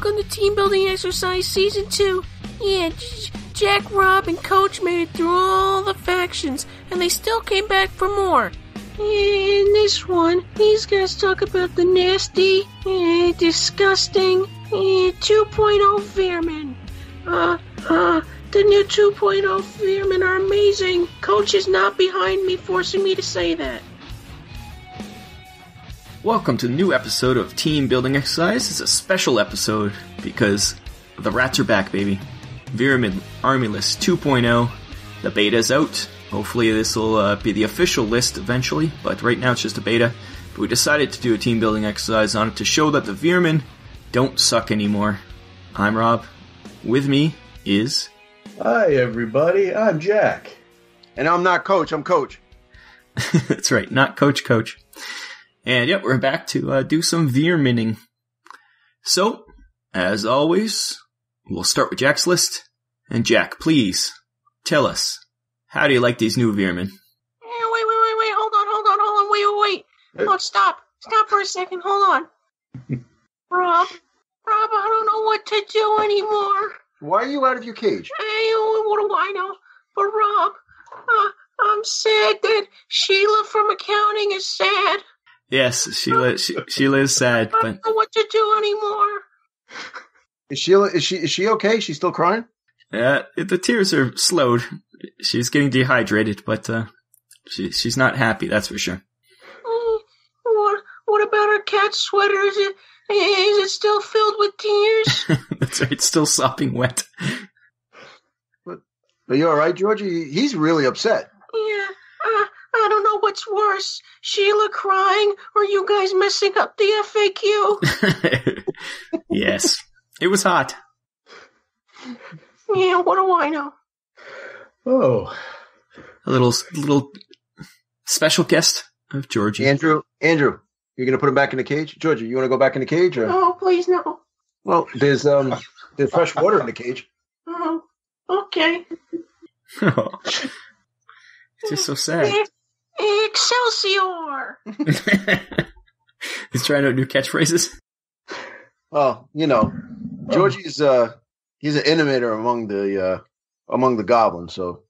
welcome to Team Building Exercise Season 2. Yeah, Jack, Rob, and Coach made it through all the factions, and they still came back for more. In this one, these guys talk about the nasty, disgusting, 2.0 Veer-Myn. The new 2.0 Veer-Myn are amazing. Coach is not behind me, forcing me to say that. Welcome to the new episode of Team Building Exercise. It's a special episode because the rats are back, baby. Veer-Myn Army List 2.0. The beta's out. Hopefully this will be the official list eventually, but right now it's just a beta. But we decided to do a team building exercise on it to show that the Veer-Myn don't suck anymore. I'm Rob. With me is... Hi everybody, I'm Jack. And I'm not Coach, I'm Coach. That's right, not Coach. And yep, we're back to do some Veer-Mynning. So, as always, we'll start with Jack's list. And Jack, please, tell us, how do you like these new Veer-Myn? Wait, hold on, wait. Oh, stop for a second, hold on. Rob, I don't know what to do anymore. Why are you out of your cage? Hey, what do I know? But Rob, I'm sad that Sheila from accounting is sad. Yes, Sheila is sad, but... I don't know what to do anymore. Is she okay? She's still crying? The tears are slowed. She's getting dehydrated, but she's not happy, that's for sure. What about her cat sweater? Is it still filled with tears? That's right, it's still sopping wet. Are you alright, Georgie? He's really upset. Yeah, I don't know what's worse, Sheila crying or you guys messing up the FAQ. Yes, it was hot. Yeah, what do I know? Oh. A little special guest of Georgie. Andrew, you're going to put him back in the cage? Georgie, you want to go back in the cage? Or? Oh, please, no. Well, there's fresh water in the cage. Oh, okay. Oh, it's just so sad. Excelsior! He's trying out new catchphrases. Well, Georgie's he's an innovator among the goblins, so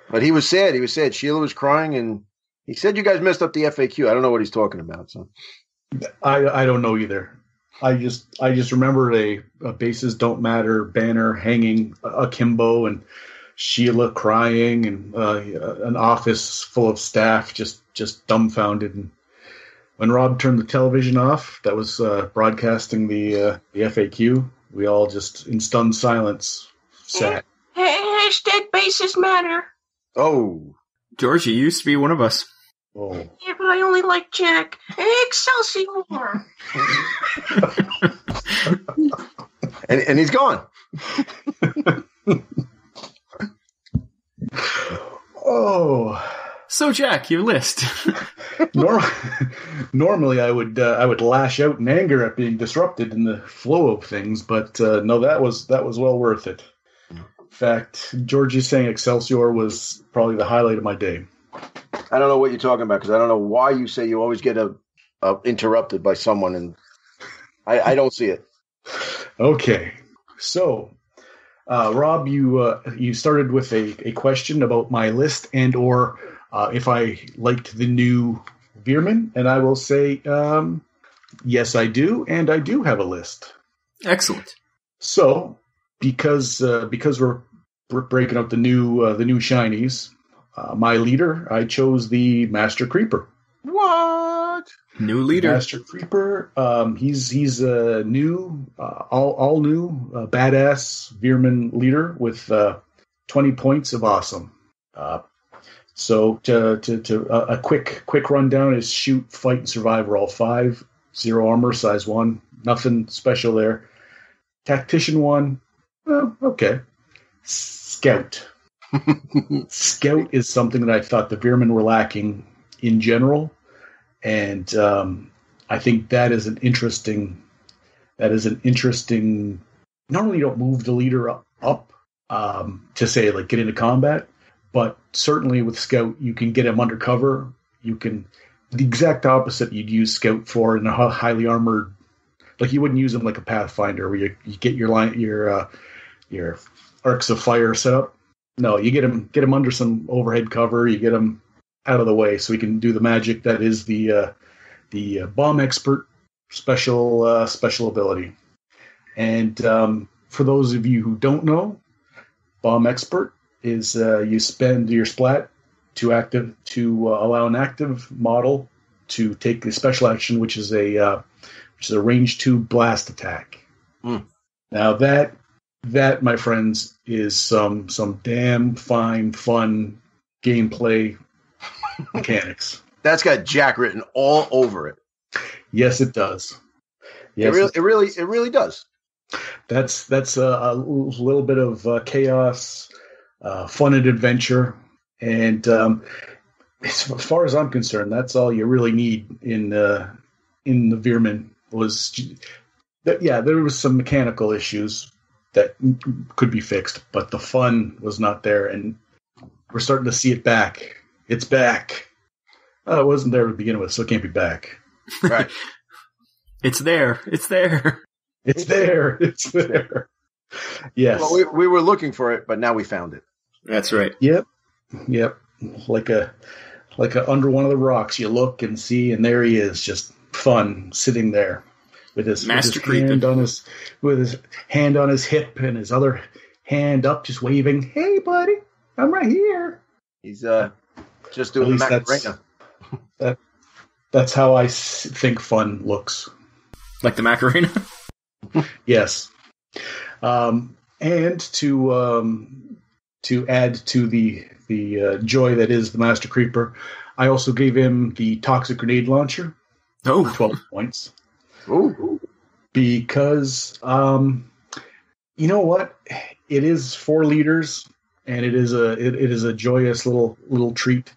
But he was sad. Sheila was crying, and he said you guys messed up the FAQ. I don't know what he's talking about. So I don't know either. I just remember a bases don't matter banner hanging akimbo and Sheila crying and an office full of staff just dumbfounded. And when Rob turned the television off, that was broadcasting the FAQ. We all just in stunned silence sat. Hashtag bases matter. Oh, Georgie, you used to be one of us. Oh. Yeah, but I only like Jack. Excelsior! and he's gone. Oh. So, Jack, your list. Normally, I would lash out in anger at being disrupted in the flow of things, but no, that was well worth it. In fact, Georgie saying Excelsior was probably the highlight of my day. I don't know what you're talking about because I don't know why you say you always get interrupted by someone, and I don't see it. Okay, so Rob, you started with a question about my list and or if I liked the new Veer-Myn, and I will say yes, I do, and I do have a list. Excellent. So because we're breaking up the new shinies. My leader, I chose the Master Creeper. What? New leader. Master Creeper. He's a new, all new, badass Veer-Myn leader with 20 points of awesome. So to a quick rundown is shoot, fight, and survive are all 5. 0 armor, size 1. Nothing special there. Tactician 1. Well, okay. Scout. Scout is something that I thought the Veer-Myn were lacking in general, and I think that is an interesting. Normally, you don't move the leader up to say like get into combat, but certainly with Scout, you can get him undercover. You can the exact opposite you'd use Scout for in a highly armored Like you wouldn't use them like a Pathfinder where you get your arcs of fire set up. No, you get him under some overhead cover. You get him out of the way so he can do the magic that is the bomb expert special ability. And for those of you who don't know, bomb expert is you spend your splat to allow an active model to take the special action, which is a range 2 blast attack. Now that my friends is some damn fine fun gameplay mechanics. That's got Jack written all over it. Yes, it does. Yes, it really does. That's a little bit of chaos, fun and adventure, and as far as I'm concerned, that's all you really need in the Veer-Myn. There was some mechanical issues that could be fixed, but the fun was not there, and we're starting to see it back. It's back. It wasn't there to begin with, so it can't be back. Right. It's there. It's there. It's there. It's there. Yes. Well, we were looking for it, but now we found it. That's right. Yep. Like under one of the rocks, you look and see, and there he is, just fun, sitting there with his hand on his hip and his other hand up, just waving. Hey, buddy, I'm right here. He's just doing the Macarena. That's how I think fun looks. Like the Macarena? Yes. And to add to the joy that is the Master Creeper, I also gave him the Toxic Grenade Launcher. Oh. 12 points. Ooh. Because, you know what? It is 4 liters, and it is a joyous little treat.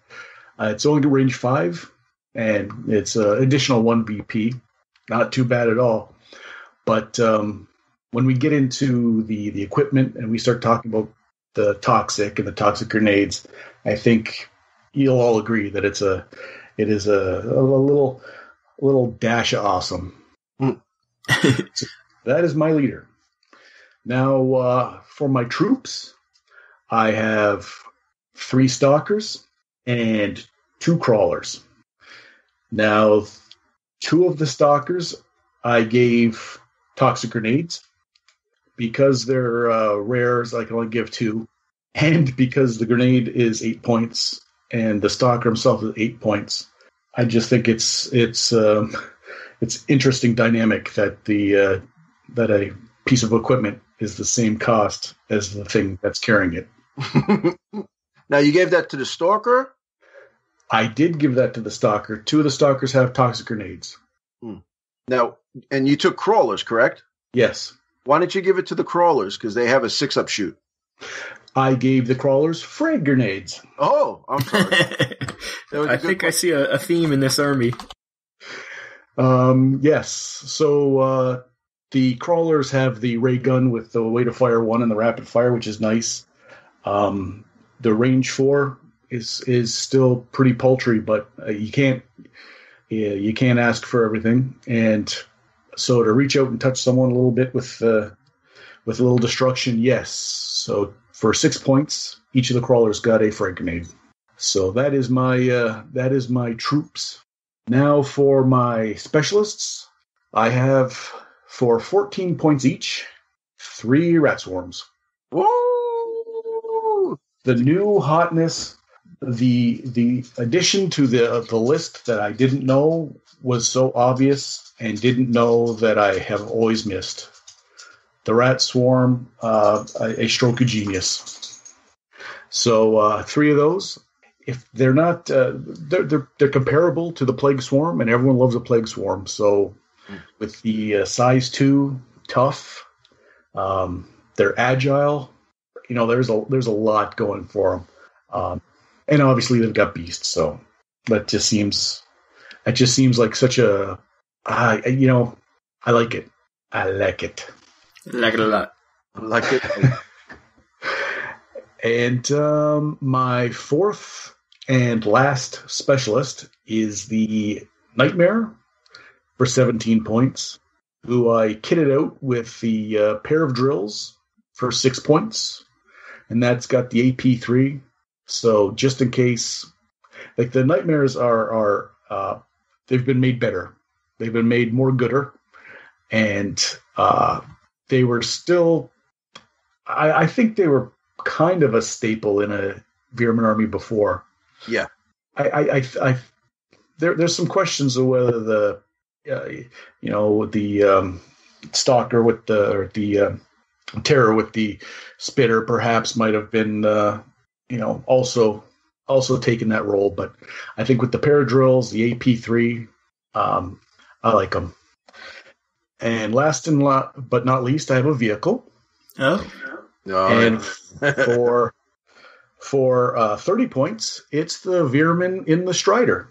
It's only to range 5, and it's additional 1 BP. Not too bad at all. But when we get into the equipment and we start talking about the toxic and the toxic grenades, I think you'll all agree that it is a little dash of awesome. So that is my leader. Now, for my troops, I have 3 stalkers and 2 crawlers. Now, 2 of the stalkers I gave toxic grenades. Because they're rares, I can only give 2. And because the grenade is 8 points and the stalker himself is 8 points, I just think it's interesting dynamic that that a piece of equipment is the same cost as the thing that's carrying it. Now, you gave that to the stalker? I did give that to the stalker. 2 of the stalkers have toxic grenades. Now, and you took crawlers, correct? Yes. Why didn't you give it to the crawlers? Because they have a 6-up shoot. I gave the crawlers frag grenades. Oh, I'm sorry. I think I see a theme in this army. Yes. So the crawlers have the ray gun with the way to fire 1 and the rapid fire, which is nice. The range 4 is still pretty paltry, but you can't ask for everything. And so to reach out and touch someone a little bit with a little destruction, yes. So for 6 points, each of the crawlers got a frag grenade. So that is my troops. Now for my specialists, I have for 14 points each, 3 rat swarms. Woo! The new hotness, the addition to the list that I didn't know was so obvious and didn't know that I have always missed. The rat swarm, a stroke of genius. So 3 of those. If they're not, they're comparable to the plague swarm, and everyone loves a plague swarm. So with the size 2, tough, they're agile. You know, there's a lot going for them, and obviously they've got beasts. So that just seems like such a, I like it. I like it. Like it a lot. I like it. And my 4th and last specialist is the Nightmare for 17 points. who I kitted out with the pair of drills for 6 points, and that's got the AP3. So just in case, like the nightmares are they've been made better. They've been made more gooder, and they were still. I think they were kind of a staple in a Veer-Myn army before. Yeah. There's some questions of whether the stalker with the terror with the spitter perhaps might have been also taking that role, but I think with the paradrills, the AP3, I like them. And last but not least, I have a vehicle. Oh, and for 30 points, it's the Veer-Myn in the Strider.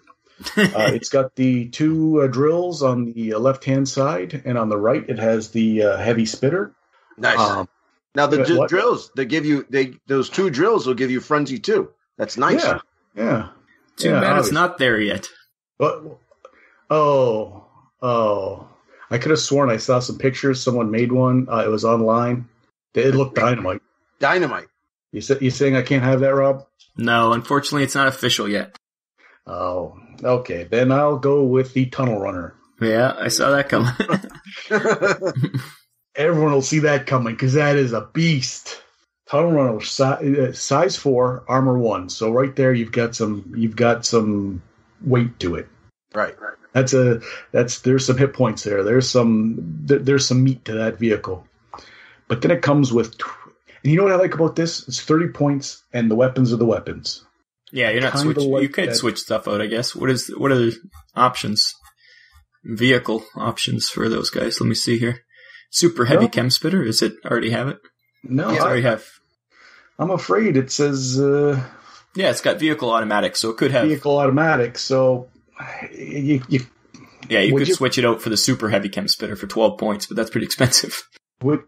It's got the 2 drills on the left-hand side, and on the right, it has the heavy spitter. Nice. Now the drills those 2 drills will give you frenzy too. That's nice. Yeah. Too bad it's not there yet. But, I could have sworn I saw some pictures. Someone made one. It was online. It looked dynamite. Dynamite. You saying I can't have that, Rob? No, unfortunately, it's not official yet. Oh, okay. Then I'll go with the Tunnel Runner. Yeah, I saw that coming. Everyone will see that coming because that is a beast. Tunnel Runner, size 4, armor 1. So right there, you've got some weight to it. Right. There's some hit points there. There's some meat to that vehicle. But then it comes with, and you know what I like about this? It's 30 points, and the weapons are the weapons. Yeah, you're not switching. Like you could switch stuff out, I guess. What are the options? Vehicle options for those guys. Let me see here. Super heavy chem spitter. Is it already have it? No, it's already have. I'm afraid it says. Yeah, it's got vehicle automatic, so it could have vehicle automatic. So you could switch it out for the super heavy chem spitter for 12 points, but that's pretty expensive. But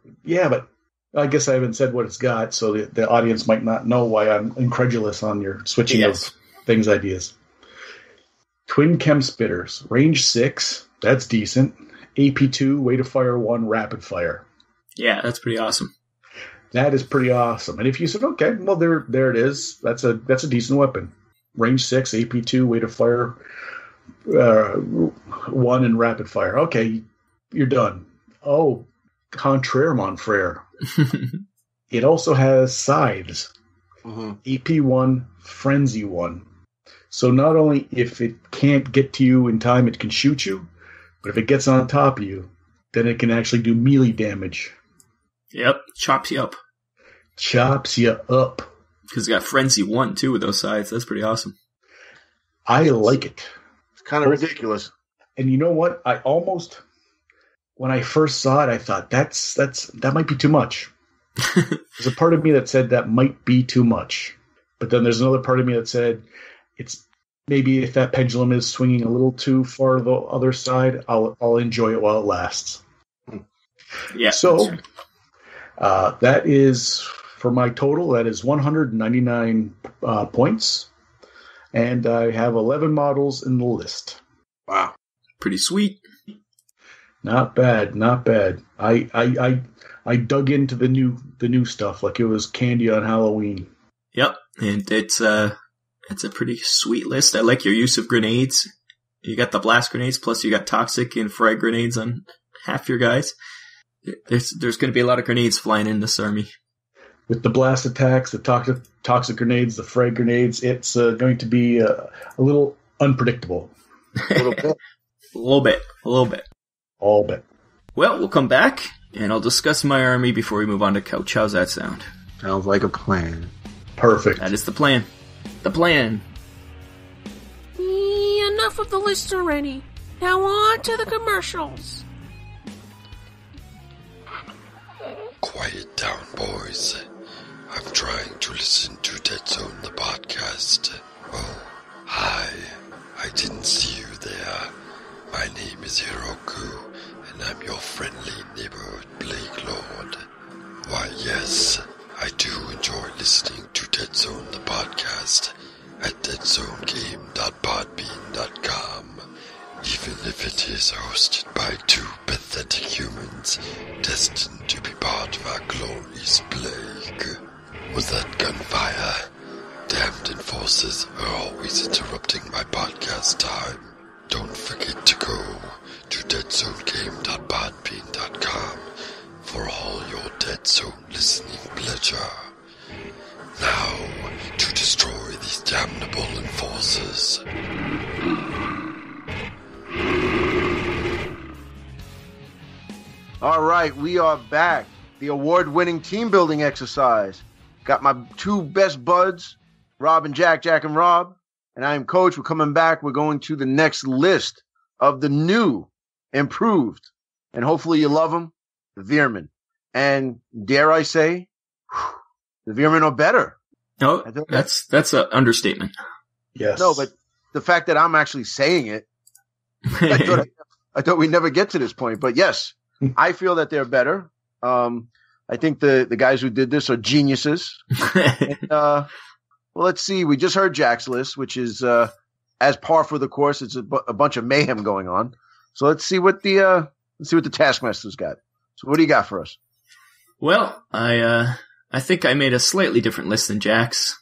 I guess I haven't said what it's got, so the audience might not know why I'm incredulous on your switching of things ideas. Twin chem spitters, range 6, that's decent. AP2, way to fire 1, rapid fire. Yeah, that's pretty awesome. That is pretty awesome. And if you said, okay, well there it is. That's a decent weapon. Range 6, AP2, way to fire 1 and rapid fire. Okay, you're done. Oh, contraire, mon frere. It also has scythes. Mm-hmm. AP1, frenzy 1. So not only if it can't get to you in time, it can shoot you, but if it gets on top of you, then it can actually do melee damage. Yep, chops you up. Chops you up. Because it's got frenzy 1 too with those sides. That's pretty awesome. I like it. It's kind of ridiculous. And you know what? I almost, when I first saw it, I thought that might be too much. There's a part of me that said that might be too much, but then there's another part of me that said it's maybe if that pendulum is swinging a little too far to the other side, I'll enjoy it while it lasts. Yeah. So that is for my total. That is 199 points, and I have 11 models in the list. Wow, pretty sweet. Not bad, not bad. I dug into the new stuff like it was candy on Halloween. Yep, and it's a pretty sweet list. I like your use of grenades. You got the blast grenades, plus you got toxic and frag grenades on half your guys. There's going to be a lot of grenades flying in this army. With the blast attacks, the toxic grenades, the frag grenades, it's going to be a little unpredictable. A little bit. A little bit. All bit. Well, we'll come back, and I'll discuss my army before we move on to Couch. How's that sound? Sounds like a plan. Perfect. That is the plan. The plan. Enough of the list already. Now on to the commercials. Quiet down, boys. I'm trying to listen to Deadzone the Podcast. Oh, hi. I didn't see you there. My name is Hiroku, and I'm your friendly neighborhood Plague Lord. Why, yes, I do enjoy listening to Deadzone the Podcast at deadzonegame.podbean.com. even if it is hosted by two pathetic humans destined to be part of our glorious plague. Was that gunfire? Damned enforcers are always interrupting my podcast time. Don't forget to go to deadzonegame.podbean.com for all your Dead Zone listening pleasure. Now, to destroy these damnable enforcers. All right, we are back. The award-winning team building exercise. Got my two best buds, Rob and Jack and Rob. And I am Coach. We're coming back. We're going to the next list of the new, improved, and hopefully you love them, the Veer-Myn. And dare I say, the Veer-Myn are better. No, that's an understatement. Yes. No, but the fact that I'm actually saying it, I thought we'd never get to this point. But yes, I feel that they're better. I think the guys who did this are geniuses. And, well, let's see. We just heard Jack's list, which is as par for the course. It's a bunch of mayhem going on. So let's see what the Taskmaster's got. So what do you got for us? Well, I think I made a slightly different list than Jack's.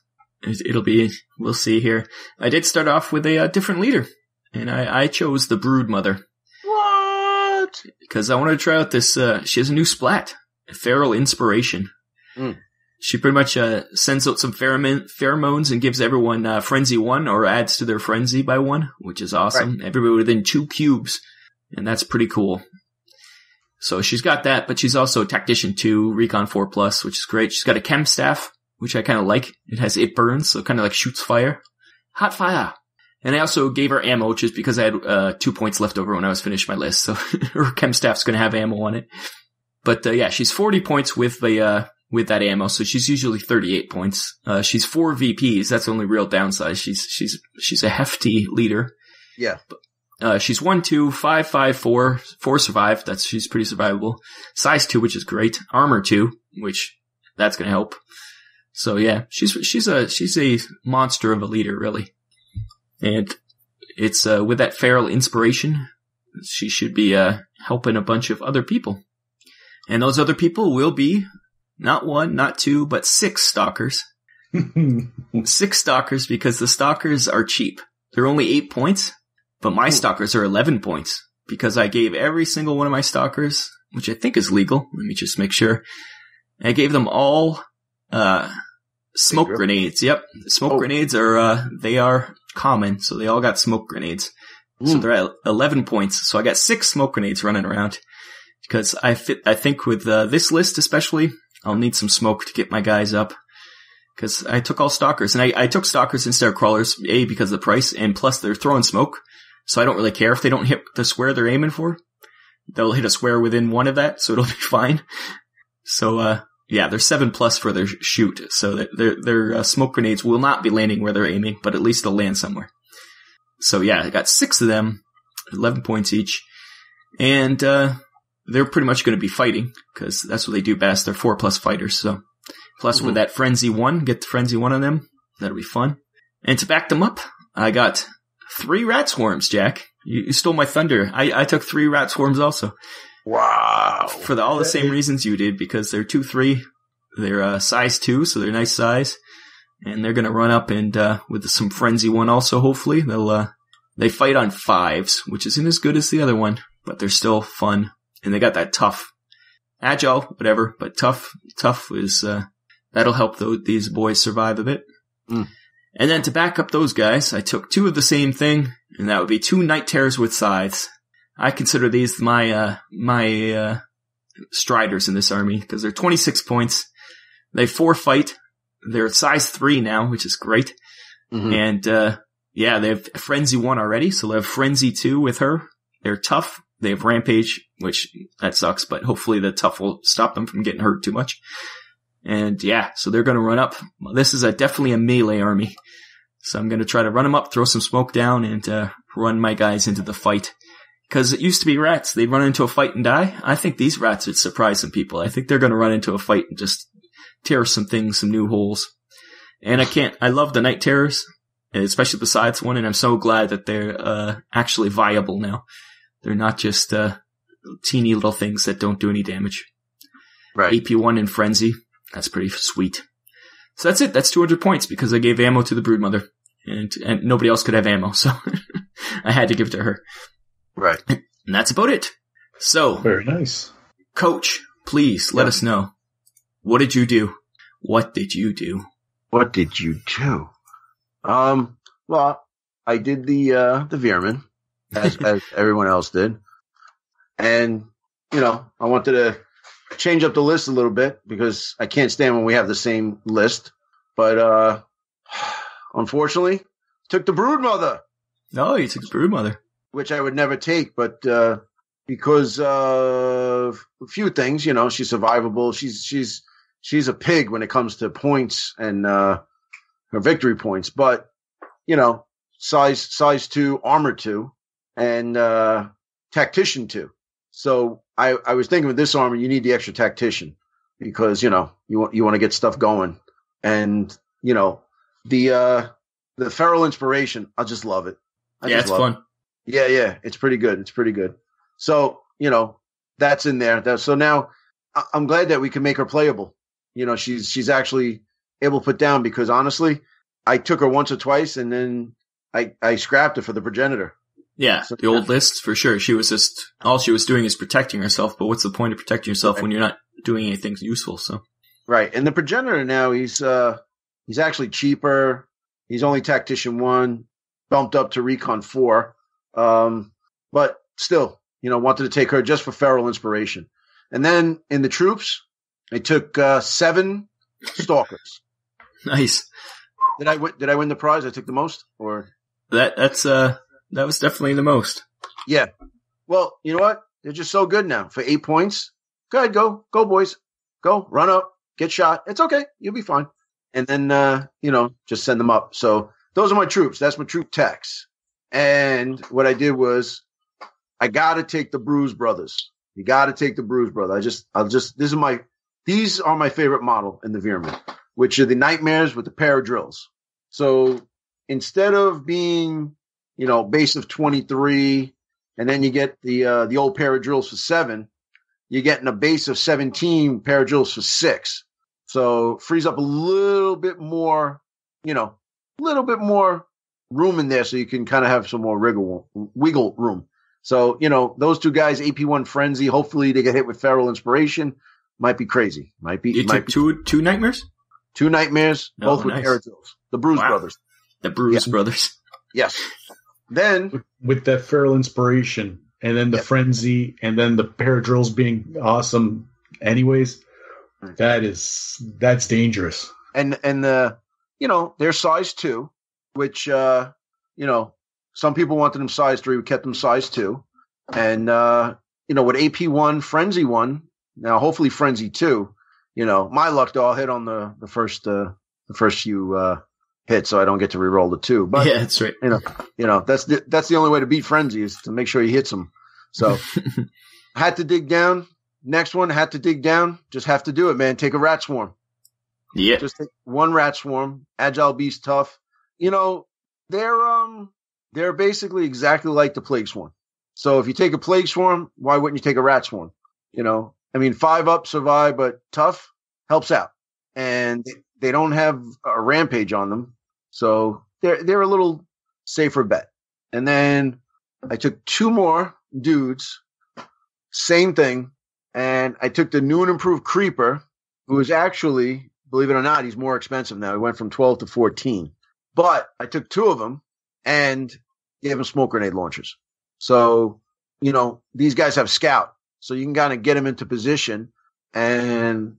We'll see here. I did start off with a different leader, and I chose the Brood Mother. What? Because I wanted to try out this. She has a new splat, Feral Inspiration. She pretty much sends out some pheromones and gives everyone Frenzy 1 or adds to their Frenzy by 1, which is awesome. Right. Everybody within 2 cubes, and that's pretty cool. So she's got that, but she's also Tactician 2, Recon 4+, which is great. She's got a Chem Staff, which I kind of like. It has It Burns, so it kind of like shoots fire. Hot fire! And I also gave her ammo just because I had 2 points left over when I was finished my list, so her Chem Staff's going to have ammo on it. But yeah, she's 40 points with that ammo, so she's usually 38 points. She's 4 VPs, that's the only real downside. She's a hefty leader. Yeah. She's 1, 2, 5, 5, 4 survive. She's pretty survivable. Size 2, which is great. Armor 2, which that's gonna help. So yeah, she's a monster of a leader, really. And it's, with that Feral Inspiration, she should be, helping a bunch of other people. And those other people will be not 1, not 2, but 6 stalkers. 6 stalkers because the stalkers are cheap. They're only 8 points. But my stalkers are 11 points because I gave every single one of my stalkers, which I think is legal. Let me just make sure. I gave them all smoke grenades. Yep. Smoke grenades they are common, so they all got smoke grenades. So they're at 11 points. So I got 6 smoke grenades running around because I think with this list especially, I'll need some smoke to get my guys up. Because I took all stalkers, and I took stalkers instead of crawlers, A, because of the price, and plus they're throwing smoke. So I don't really care if they don't hit the square they're aiming for. They'll hit a square within 1 of that, so it'll be fine. So, yeah, they're 7+ for their shoot. So their smoke grenades will not be landing where they're aiming, but at least they'll land somewhere. So yeah, I got 6 of them, 11 points each. And, they're pretty much going to be fighting, because that's what they do best. They're 4+ fighters, so. Plus with that Frenzy 1, get the Frenzy 1 on them. That'll be fun. And to back them up, I got 3 rat swarms, Jack. You stole my thunder. I took 3 rat swarms also. Wow. For all the same reasons you did, because they're 2/3. They're size 2, so they're nice size. And they're gonna run up and with some Frenzy 1 also, hopefully. They fight on 5s, which isn't as good as the other one, but they're still fun. And they got that tough. Agile, whatever, but tough is, that'll help these boys survive a bit. And then to back up those guys, I took 2 of the same thing, and that would be 2 Night Terrors with scythes. I consider these my striders in this army, because they're 26 points. They have 4 fight. They're size 3 now, which is great. And, yeah, they have Frenzy 1 already, so they have Frenzy 2 with her. They're tough. They have Rampage, which that sucks, but hopefully the tough will stop them from getting hurt too much. And yeah, so they're going to run up. This is definitely a melee army. So I'm going to try to run them up, throw some smoke down, and run my guys into the fight. Because it used to be rats. They'd run into a fight and die. I think these rats would surprise some people. I think they're going to run into a fight and just tear some new holes. And I love the Night Terrors. especially the science one, and I'm so glad that they're actually viable now. They're not just teeny little things that don't do any damage. Right. AP1 and Frenzy, that's pretty sweet. So that's it. That's 200 points because I gave ammo to the Broodmother, and nobody else could have ammo, so I had to give it to her. Right. And that's about it. So, Very nice. Coach, please let us know. What did you do? What did you do? What did you do? Well, I did the Veer-Myn, as everyone else did. And, I wanted to change up the list a little bit because I can't stand when we have the same list. But, unfortunately, took the Broodmother. Oh, you took the Broodmother. Which I would never take, but, because of a few things, she's survivable. She's a pig when it comes to points and, her victory points, but, size 2, armor 2, and, tactician 2. So I was thinking with this armor, you need the extra tactician because, you want to get stuff going. And, the feral inspiration, I just love it. It's fun. Yeah. It's pretty good. So, that's in there. So now I'm glad that we can make her playable. She's actually able to put down because honestly, I took her once or twice and then I scrapped her for the progenitor. Yeah, so, the old list for sure. She was just, all she was doing is protecting herself, but what's the point of protecting yourself when you're not doing anything useful? So. Right. And the progenitor now, he's actually cheaper. He's only tactician 1, bumped up to recon 4. But still, wanted to take her just for feral inspiration. And then in the troops, I took 7 stalkers. Nice. Did I win the prize? I took the most, or that was definitely the most. Yeah. Well, you know what? They're just so good now for 8 points. Go ahead, go boys, go run up, get shot. It's okay, you'll be fine. And then just send them up. So those are my troops. That's my troop tax. And what I did was, I got to take the Bruise Brothers. You got to take the Bruise Brother. These are my favorite model in the Veer-Myn, which are the Nightmares with the paradrills. So instead of being, base of 23, and then you get the old paradrills for 7, you're getting a base of 17 paradrills for 6. So frees up a little bit more, room in there so you can kind of have some more wiggle room. So, those 2 guys, AP1 Frenzy, hopefully they get hit with Feral Inspiration. Might be crazy. You took two Nightmares? 2 Nightmares, both with paradrills. The Bruise Brothers. The Bruise Brothers. Yes. Then with that Feral Inspiration and then the Frenzy and then the paradrills being awesome anyways, that's dangerous. And they're size 2, which some people wanted them size 3. We kept them size 2. And, with AP1, Frenzy 1, now hopefully Frenzy 2, my luck though, I'll hit on the first few hits so I don't get to reroll the 2. But, yeah, that's right. That's the only way to beat Frenzy is to make sure he hits them. So, had to dig down. Next one, had to dig down. Just have to do it, man. Take a Rat Swarm. Yeah. Just take 1 Rat Swarm. Agile Beast, tough. They're basically exactly like the Plague Swarm. So if you take a Plague Swarm, why wouldn't you take a Rat Swarm? 5 up, survive, but tough helps out. And they don't have a rampage on them. So they're a little safer bet. And then I took 2 more dudes, same thing. And I took the new and improved Creeper, who is actually, believe it or not, he's more expensive now. He went from 12 to 14. But I took 2 of them and gave them smoke grenade launchers. So, these guys have scout. So you can kind of get them into position and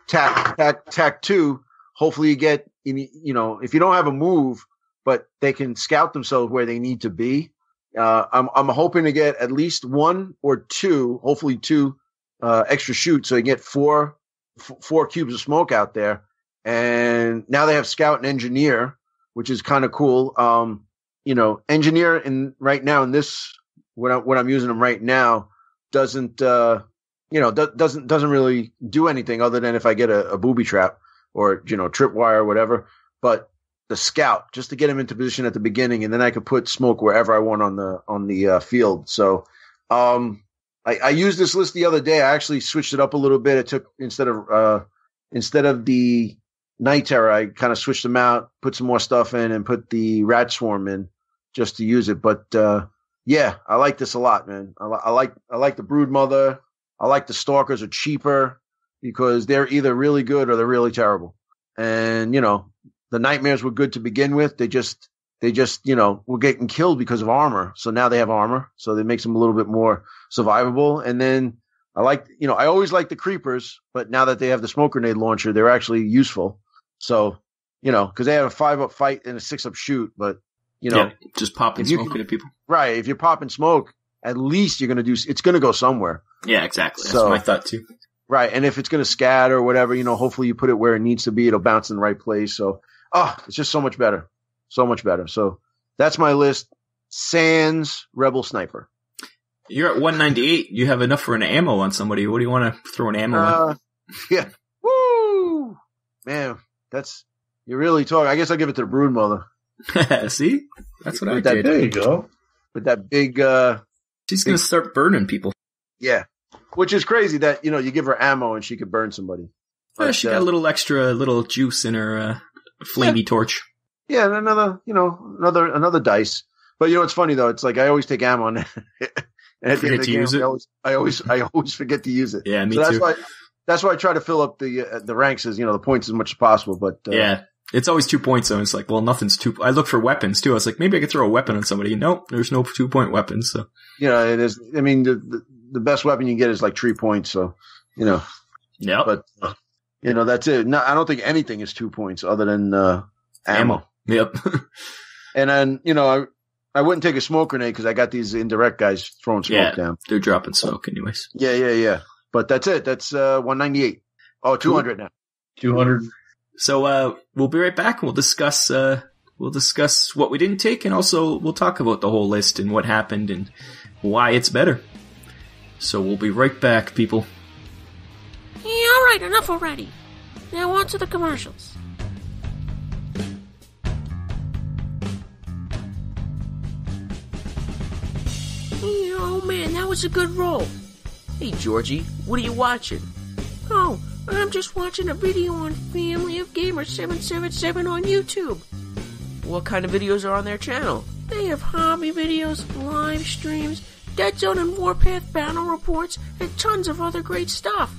tack 2. Hopefully you get, if you don't have a move, but they can scout themselves where they need to be. I'm hoping to get at least 1 or 2, hopefully 2 extra shoots. So you get 4 cubes of smoke out there. And now they have scout and engineer, which is kind of cool. Engineer right now in this, when I'm using them right now, doesn't really do anything other than if I get a booby trap or, tripwire or whatever. But scout just to get him into position at the beginning, and then I could put smoke wherever I want on the field. So I used this list the other day. I actually switched it up a little bit. It took instead of the Night Terror, I kind of switched them out, put some more stuff in, and put the Rat Swarm in just to use it. But yeah, I like this a lot, man. I like the Brood Mother. I like the Stalkers are cheaper because they're either really good or they're really terrible. And the Nightmares were good to begin with. They just were getting killed because of armor. So now they have armor, so that makes them a little bit more survivable. And then I always like the Creepers, but now that they have the smoke grenade launcher, they're actually useful. So, because they have a 5-up fight and a 6-up shoot, but just popping smoke at people. Right. If you're popping smoke, at least it's going to go somewhere. Yeah, exactly. That's my thought too. Right. And if it's going to scatter or whatever, hopefully you put it where it needs to be. It'll bounce in the right place. So, it's just so much better. So much better. So that's my list. Sans Rebel Sniper. You're at 198. You have enough for an ammo on somebody. What do you want to throw an ammo on? Yeah. Woo! Man, you're really talking. I guess I'll give it to the Brood Mother. See? That's what I did. There you go. With that big... She's going to start burning people. Yeah. Which is crazy that, you give her ammo and she could burn somebody. But, she got a little juice in her flamey torch. Yeah, and another dice. But it's funny though. It's like I always take ammo and at the end of the game, I always forget to use it. Yeah, me too. That's why I try to fill up the ranks as the points as much as possible. But yeah, it's always 2 points though. It's like, well, nothing's 2. I look for weapons too. I was like, maybe I could throw a weapon on somebody. Nope, there's no 2-point weapons. So it is. I mean, the best weapon you get is like 3 points. So yeah. But that's it. No, I don't think anything is 2 points other than ammo. Yep. And then I wouldn't take a smoke grenade because I got these indirect guys throwing smoke down. They're dropping smoke anyways. Yeah. But that's it. That's 198. Oh, 200 now. 200. So we'll be right back and we'll discuss what we didn't take, and also we'll talk about the whole list and what happened and why it's better. So we'll be right back, people. Yeah, alright, enough already. Now on to the commercials. Oh man, that was a good roll. Hey Georgie, what are you watching? Oh, I'm just watching a video on Family of Gamers 777 on YouTube. What kind of videos are on their channel? They have hobby videos, live streams, Deadzone and Warpath battle reports, and tons of other great stuff.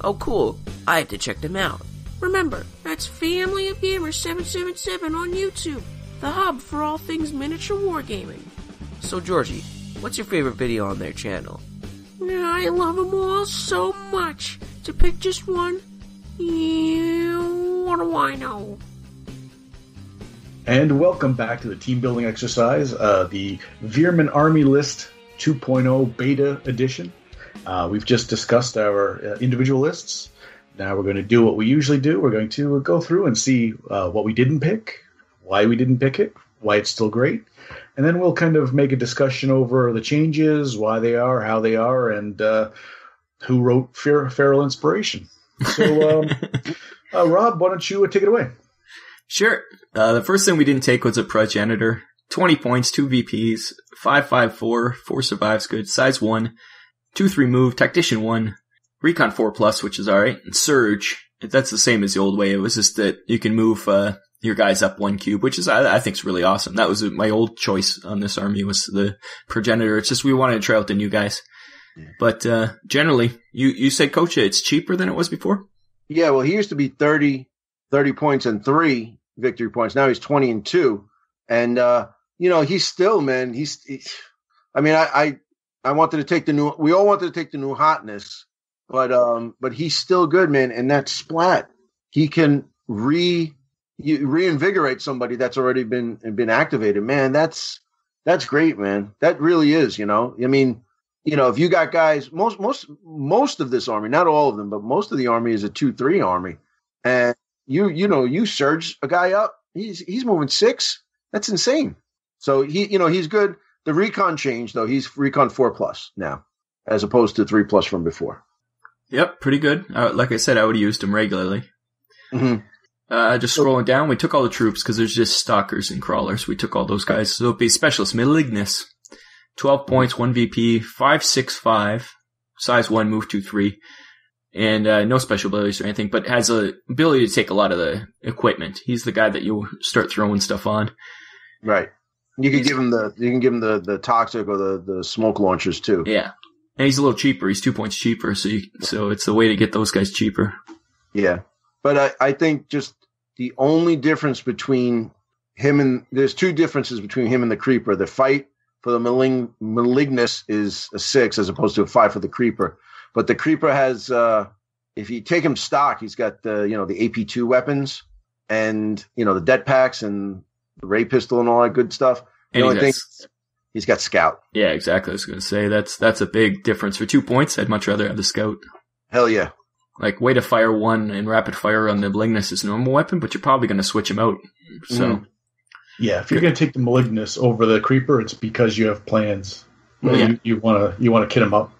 Oh cool, I have to check them out. Remember, that's Family of Gamers 777 on YouTube, the hub for all things miniature wargaming. So Georgie, what's your favorite video on their channel? I love them all so much. To pick just one, what do I know? And welcome back to the team building exercise, the Veer-Myn Army List 2.0 Beta Edition. We've just discussed our individual lists. Now we're going to do what we usually do. We're going to go through and see what we didn't pick, why we didn't pick it, why it's still great. And then we'll kind of make a discussion over the changes, why they are, how they are, and who wrote Feral Inspiration. So, Rob, why don't you take it away? Sure. The first thing we didn't take was a Progenitor. 20 points, 2 VPs, 5.54, 4 survives good, size 1, 2-3 move, tactician 1, recon 4+, which is alright, and surge. That's the same as the old way. It was just that you can move your guys up 1 cube, which is I think is really awesome. That was my old choice on this army, was the Progenitor. It's just we wanted to try out the new guys. Yeah. But generally, you said, Coach, it's cheaper than it was before? Yeah, well, he used to be 30 points and 3 victory points. Now he's 20 and 2. And, he's still, man, I wanted to take we all wanted to take the new hotness, but he's still good, man. And that splat, he can reinvigorate somebody that's already been activated, man. That's great, man. That really is, if you got guys, most of this army, not all of them, but most of the army is a 2-3 army. And you surge a guy up, he's moving 6. That's insane. So he's good. The recon changed though. He's recon 4+ now, as opposed to 3+ from before. Yep. Pretty good. Like I said, I would have used him regularly. Mm-hmm. Just scrolling down, we took all the troops because there's just stalkers and crawlers. We took all those guys. So it'll be specialist Malignus, 12 points, 1 VP, 5'6'5", size 1, move 2/3, and no special abilities or anything, but has the ability to take a lot of the equipment. He's the guy that you'll start throwing stuff on. Right. You can give him the toxic or the smoke launchers too. Yeah, and he's a little cheaper. He's 2 points cheaper, so it's the way to get those guys cheaper. Yeah, but I think just the only difference between him and there's two differences between him and the Creeper. The fight for the Malignus is a 6 as opposed to a 5 for the Creeper. But the Creeper has, if you take him stock, he's got the AP2 weapons and the det packs and the ray pistol and all that good stuff. The only thing he's got scout. Yeah, exactly. I was going to say that's a big difference. For 2 points, I'd much rather have the scout. Hell yeah. Like, way to fire 1 and rapid fire on the Malignus is a normal weapon, but you're probably going to switch him out. So, yeah, if you're going to take the Malignus over the Creeper, it's because you have plans. You want to kit him up.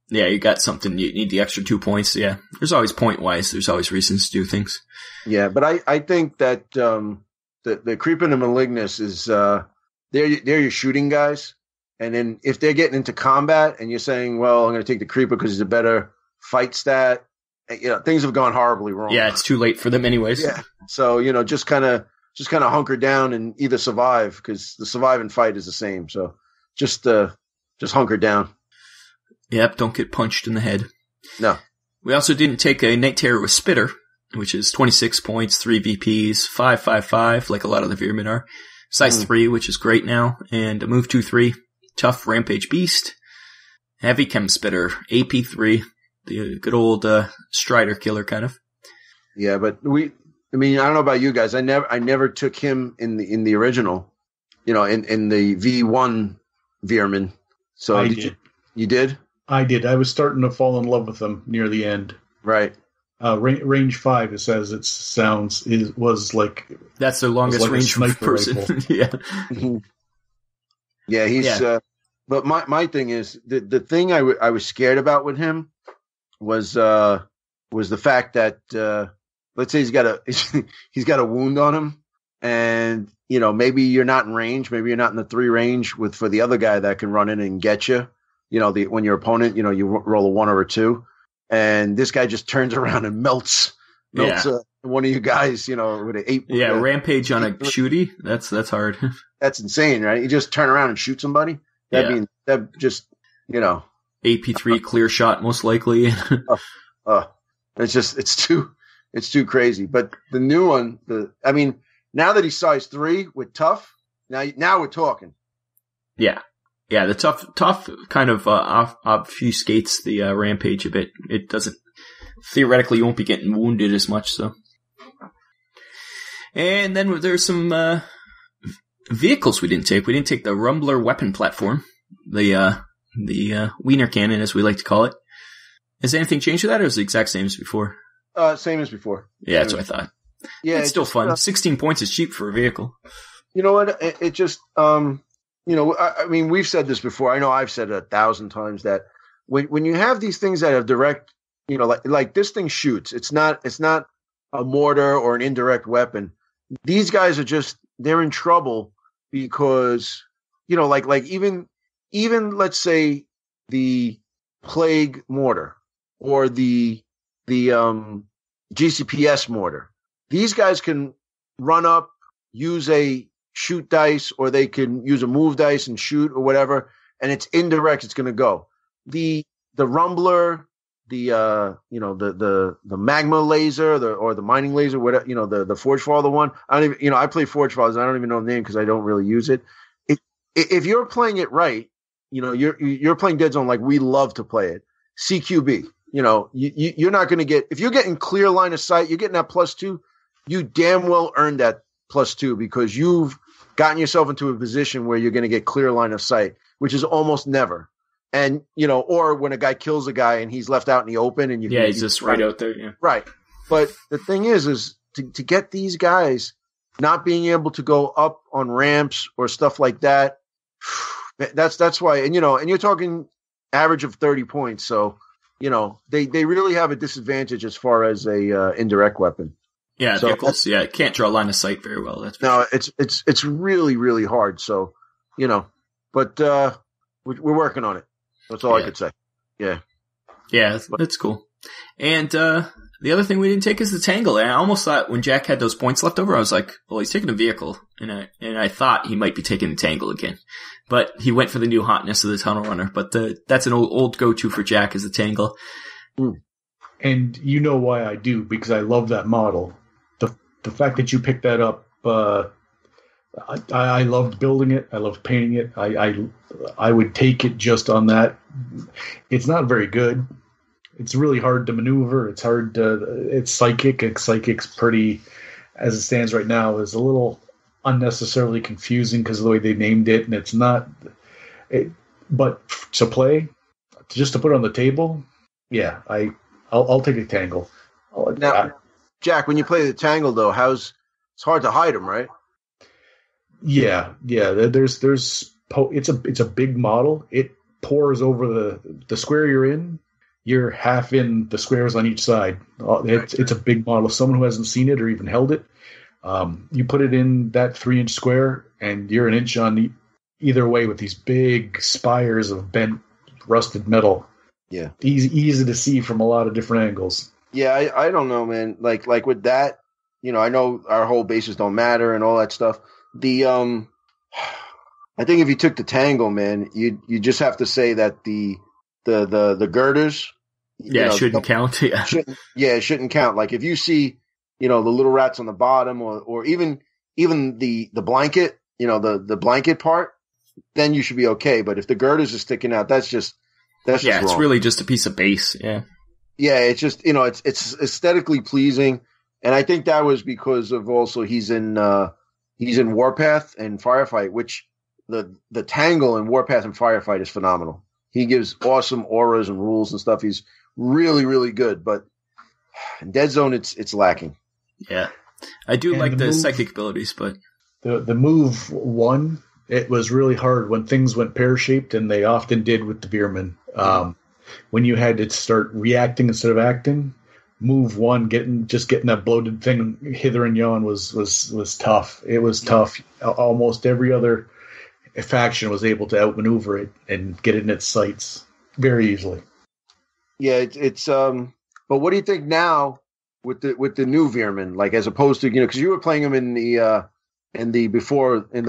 Yeah, you got something. You need the extra 2 points. Yeah, there's always point-wise. There's always reasons to do things. Yeah, but I think that the Creeper and the Malignus is they're your shooting guys, and then if they're getting into combat and you're saying, well, I'm going to take the Creeper because he's a better fight stat. Things have gone horribly wrong. Yeah, it's too late for them anyways. Yeah. So, just kind of hunker down and either survive because the survive and fight is the same. So just hunker down. Yep. Don't get punched in the head. No. We also didn't take a Night Terror with Spitter, which is 26 points, 3 VPs, 5.55, like a lot of the Veer-Myn are. Size 3, which is great now. And a move 2/3, tough Rampage Beast. Heavy Chem Spitter, AP3. The good old Strider killer kind of. Yeah, but I don't know about you guys. I never took him in the original, in the V1 Veer-Myn. So I did. You did? I did. I was starting to fall in love with him near the end. Right. Range 5, it says was like that's the longest range person. Yeah. Yeah, he's. But my thing is the thing I was scared about with him was the fact that let's say he's got a wound on him, and maybe you're not in range, maybe you're not in the 3 range for the other guy that can run in and get you. When your opponent, you roll a 1 or a 2, and this guy just turns around and melts one of you guys, with an 8. Yeah, rampage on a shooty. That's hard. That's insane, right? You just turn around and shoot somebody. That just AP3 clear shot most likely. It's too crazy. But the new one, now that he's size 3 with tough, now we're talking. Yeah. Yeah, the tough kind of obfuscates the rampage a bit. It doesn't, theoretically you won't be getting wounded as much, so. And then there's some vehicles we didn't take. We didn't take the Rumbler weapon platform, the Wiener cannon, as we like to call it. Has anything changed with that, or is it the exact same as before? Same as before. Yeah, that's what I thought. Yeah, it's still fun. 16 points is cheap for a vehicle. You know what? It just, we've said this before. I know I've said it 1,000 times that when you have these things that have direct, like this thing shoots. It's not a mortar or an indirect weapon. These guys they're in trouble because, like even let's say the Plague mortar or the GCPS mortar. These guys can run up, use a shoot dice, or they can use a move dice and shoot or whatever, and it's indirect. It's going to go. The Rumbler, the magma laser, or the mining laser, whatever, the Forge Father one. I don't even, I play Forge Fathers. I don't even know the name because I don't really use it. If you're playing it right, you're playing Deadzone like we love to play it. CQB, you're not going to get, if you're getting clear line of sight, you're getting that +2, you damn well earned that +2 because you've gotten yourself into a position where you're going to get clear line of sight, which is almost never. And, or when a guy kills a guy and he's left out in the open and he's just right out there. Yeah. Right. But the thing is to get these guys not being able to go up on ramps or stuff like that. That's why, and you're talking average of 30 points. So, they really have a disadvantage as far as a indirect weapon. Yeah, vehicles. Yeah, can't draw line of sight very well. That's no, it's really, really hard. So, but we're working on it. That's all I could say. Yeah. Yeah, that's cool. And the other thing we didn't take is the tangle. And I almost thought when Jack had those points left over, I was like, well, he's taking a vehicle. And I thought he might be taking the tangle again. But he went for the new hotness of the tunnel runner. But that's an old go-to for Jack is the tangle. And you know why I do, because I love that model. The fact that you picked that up, I loved building it. I loved painting it. I would take it just on that. It's not very good. It's really hard to maneuver. It's hard to. It's psychic. And psychic's pretty, as it stands right now, is a little unnecessarily confusing because of the way they named it, and it's not. But to play, just to put on the table, yeah, I'll take a tangle. Now, Jack, when you play the tangle, though, it's hard to hide them, right? Yeah. There's it's a big model. It pours over the square you're in. You're half in the squares on each side. It's a big model. Someone who hasn't seen it or even held it, you put it in that 3-inch square, and you're an inch on either way with these big spires of bent, rusted metal. Yeah, easy to see from a lot of different angles. Yeah, I don't know, man. Like with that, I know our whole bases don't matter and all that stuff. I think if you took the tangle, man, you just have to say that the girders, shouldn't count. Yeah, it shouldn't count. Like if you see, the little rats on the bottom, or even the blanket, the blanket part, then you should be okay. But if the girders are sticking out, that's just it's wrong. Really just a piece of base. Yeah. Yeah, it's just it's aesthetically pleasing, and I think that was because of also he's in Warpath and Firefight, which the tangle in Warpath and Firefight is phenomenal. He gives awesome auras and rules and stuff. He's really, really good, but in Deadzone it's lacking. Yeah, I do like the psychic abilities, but the move one, it was really hard when things went pear-shaped, and they often did with the Veer-Myn. When you had to start reacting instead of acting, move one, getting that bloated thing hither and yon was tough. It was tough. Almost every other faction was able to outmaneuver it and get it in its sights very easily. Yeah, it's but what do you think now with the new Veer-Myn, like as opposed to because you were playing him in the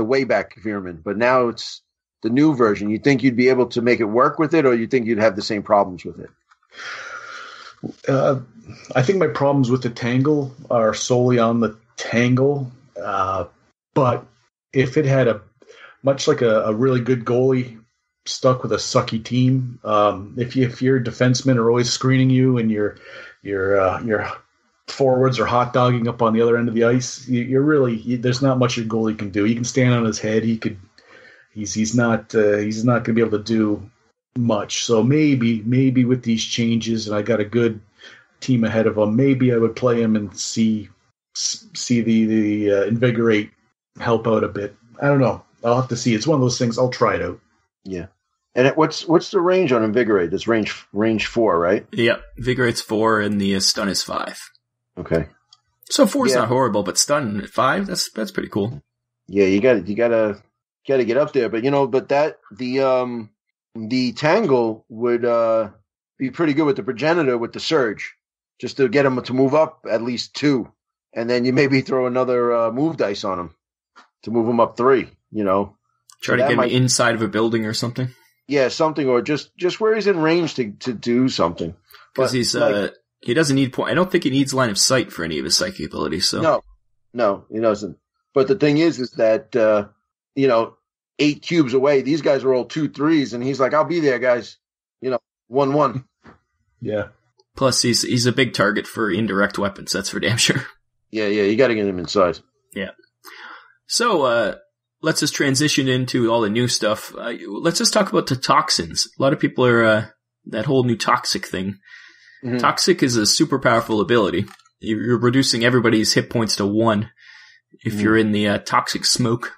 way back Veer-Myn, but now it's the new version. You think you'd be able to make it work with it, or you think you'd have the same problems with it? I think my problems with the tangle are solely on the tangle. But if it had much like a really good goalie stuck with a sucky team, if your defensemen are always screening you and your forwards are hot dogging up on the other end of the ice, there's not much your goalie can do. He can stand on his head. He's not going to be able to do much. So maybe with these changes, and I got a good team ahead of him, maybe I would play him and see the invigorate help out a bit. I don't know. I'll have to see. It's one of those things. I'll try it out. Yeah. And what's the range on invigorate? It's range 4, right? Yep. Invigorate's 4 and the stun is 5. Okay. So 4 is not horrible, but stun at 5, that's pretty cool. Yeah, you got to get up there, but that the tangle would be pretty good with the progenitor with the surge, just to get him to move up at least 2, and then you maybe throw another move dice on him to move him up 3. Try to get him inside of a building or something. Yeah, something, or just where he's in range to do something. Because he's he doesn't need point. I don't think he needs line of sight for any of his psychic abilities. So no, he doesn't. But the thing is that 8 cubes away, these guys are all 2-3s, and he's like, "I'll be there, guys." 1-1. Yeah. Plus, he's a big target for indirect weapons. That's for damn sure. Yeah. You got to get him inside. Yeah. So let's just transition into all the new stuff. Let's just talk about the toxins. A lot of people are that whole new toxic thing. Mm-hmm. Toxic is a super powerful ability. You're reducing everybody's hit points to 1 if you're in the toxic smoke.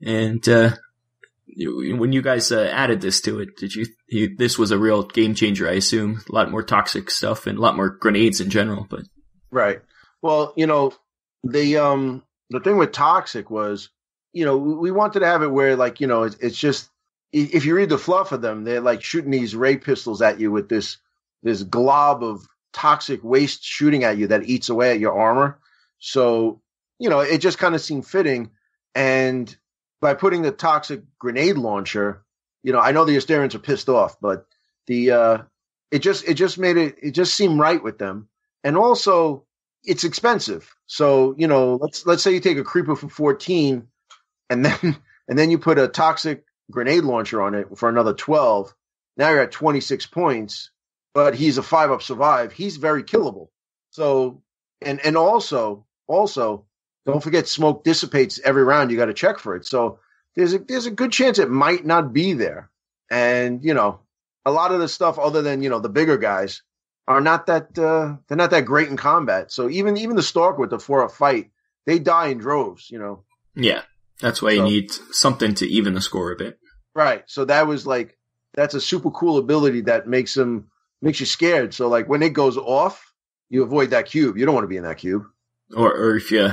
And when you guys added this to it, this was a real game changer, I assume. A lot more toxic stuff and a lot more grenades in general. But right. Well, the thing with Toxic was, we wanted to have it where, like, it's just, if you read the fluff of them, they're like shooting these ray pistols at you with this glob of toxic waste shooting at you that eats away at your armor. So, it just kind of seemed fitting. And by putting the toxic grenade launcher, I know the Asterians are pissed off, but it just made it just seemed right with them. And also, it's expensive. So, let's say you take a creeper for 14 and then you put a toxic grenade launcher on it for another 12. Now you're at 26 points, but he's a 5-up survive. He's very killable. So, and also don't forget smoke dissipates every round. You got to check for it. So there's a good chance it might not be there. And, a lot of the stuff other than, the bigger guys are not that, they're not that great in combat. So even the Stalker with the 4-up fight, they die in droves, Yeah. That's why you need something to even the score a bit. Right. So that's a super cool ability that makes you scared. So like when it goes off, you avoid that cube. You don't want to be in that cube. Or if you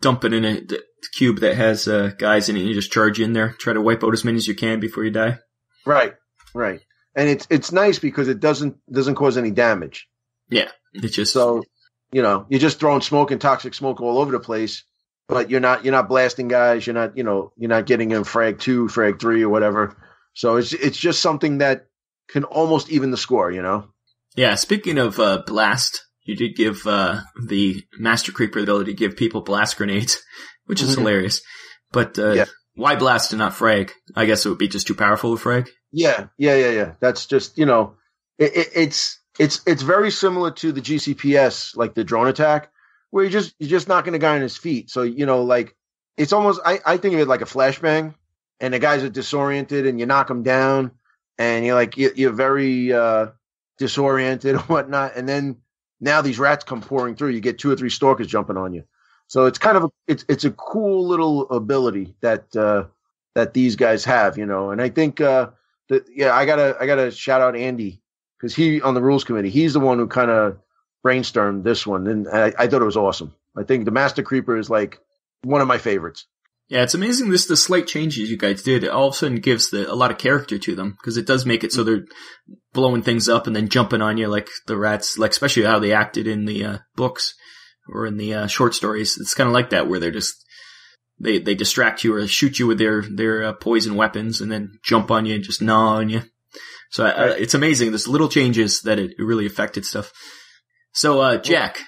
dump it in a cube that has guys in it, you just charge in there, try to wipe out as many as you can before you die. Right. And it's nice because it doesn't cause any damage. Yeah. It's just you're just throwing smoke and toxic smoke all over the place, but you're not blasting guys, you're not getting in frag 2, frag 3 or whatever. So it's just something that can almost even the score, Yeah, speaking of blast, you did give the Master Creeper the ability to give people blast grenades, which is hilarious. But why blast and not frag? I guess it would be just too powerful with frag. Yeah. That's just, it's very similar to the GCPS, like the drone attack, where you're just knocking a guy on his feet. So, like it's almost, I think of it like a flashbang, and the guys are disoriented and you knock them down and you're like, you're very disoriented and whatnot. And then now these rats come pouring through, you get 2 or 3 stalkers jumping on you. So it's kind of it's a cool little ability that these guys have, and I think I gotta shout out Andy, because he on the rules committee, he's the one who kind of brainstormed this one, and I thought it was awesome. I think the Master Creeper is like one of my favorites. Yeah, it's amazing the slight changes you guys did. It all of a sudden gives a lot of character to them, because it does make it so they're blowing things up and then jumping on you like the rats, like especially how they acted in the books or in the short stories. It's kind of like that, where they're just they distract you or shoot you with their poison weapons and then jump on you and just gnaw on you. So it's amazing. There's little changes that it really affected stuff. So Jack,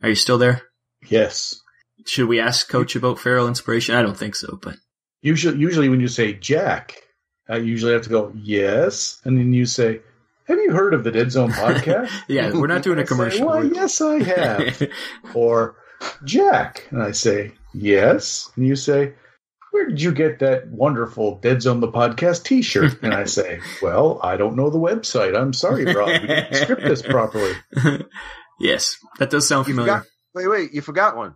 are you still there? Yes. Should we ask Coach about Feral Inspiration? I don't think so, but usually when you say Jack, I usually have to go yes, and then you say, "Have you heard of the Deadzone Podcast?" Yeah, we're not doing a commercial. Well, yes, I have. Or Jack, and I say yes, and you say, "Where did you get that wonderful Deadzone the Podcast T-shirt?" And I say, "Well, I don't know the website. I'm sorry, Rob. We didn't script this properly." Yes, that does sound familiar. Wait, you forgot one.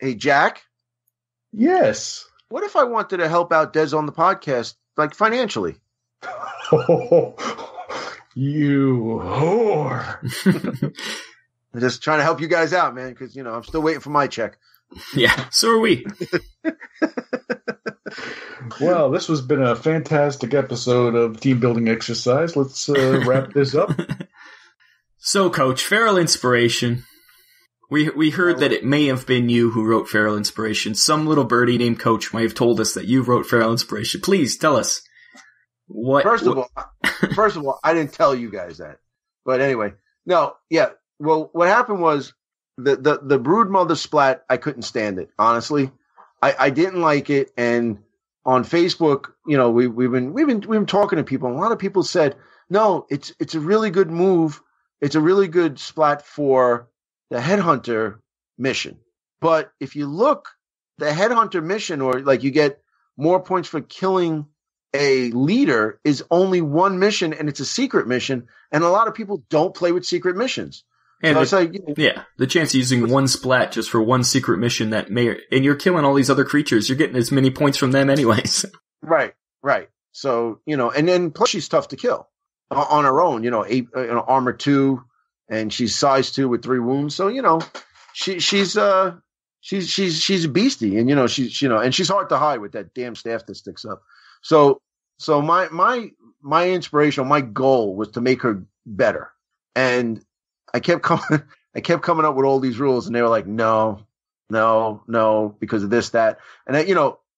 Hey, Jack? Yes. What if I wanted to help out Deadzone the Podcast, like financially? Oh, you whore. I'm just trying to help you guys out, man, because, I'm still waiting for my check. Yeah, so are we. Well, this has been a fantastic episode of Team Building Exercise. Let's wrap this up. So, Coach, Feral Inspiration. We heard that it may have been you who wrote Feral Inspiration. Some little birdie named Coach might have told us that you wrote Feral Inspiration. Please tell us what. First of all, I didn't tell you guys that. But anyway, no, yeah. Well, what happened was the Brood Mother splat. I couldn't stand it, honestly. I didn't like it, and on Facebook, we've been talking to people. And a lot of people said, no, it's a really good move. It's a really good splat for the Headhunter mission. But if you look, the Headhunter mission, or like you get more points for killing a leader, is only one mission, and it's a secret mission. And a lot of people don't play with secret missions. And so it's like, the chance of using one splat just for one secret mission and you're killing all these other creatures, you're getting as many points from them anyways. Right. So, and then plus she's tough to kill on her own, armor 2. and she's size 2 with 3 wounds. So, she's a beastie, and, and she's hard to hide with that damn staff that sticks up. So my inspiration, my goal was to make her better. And I kept coming up with all these rules, and they were like, no, because of this, that. And I,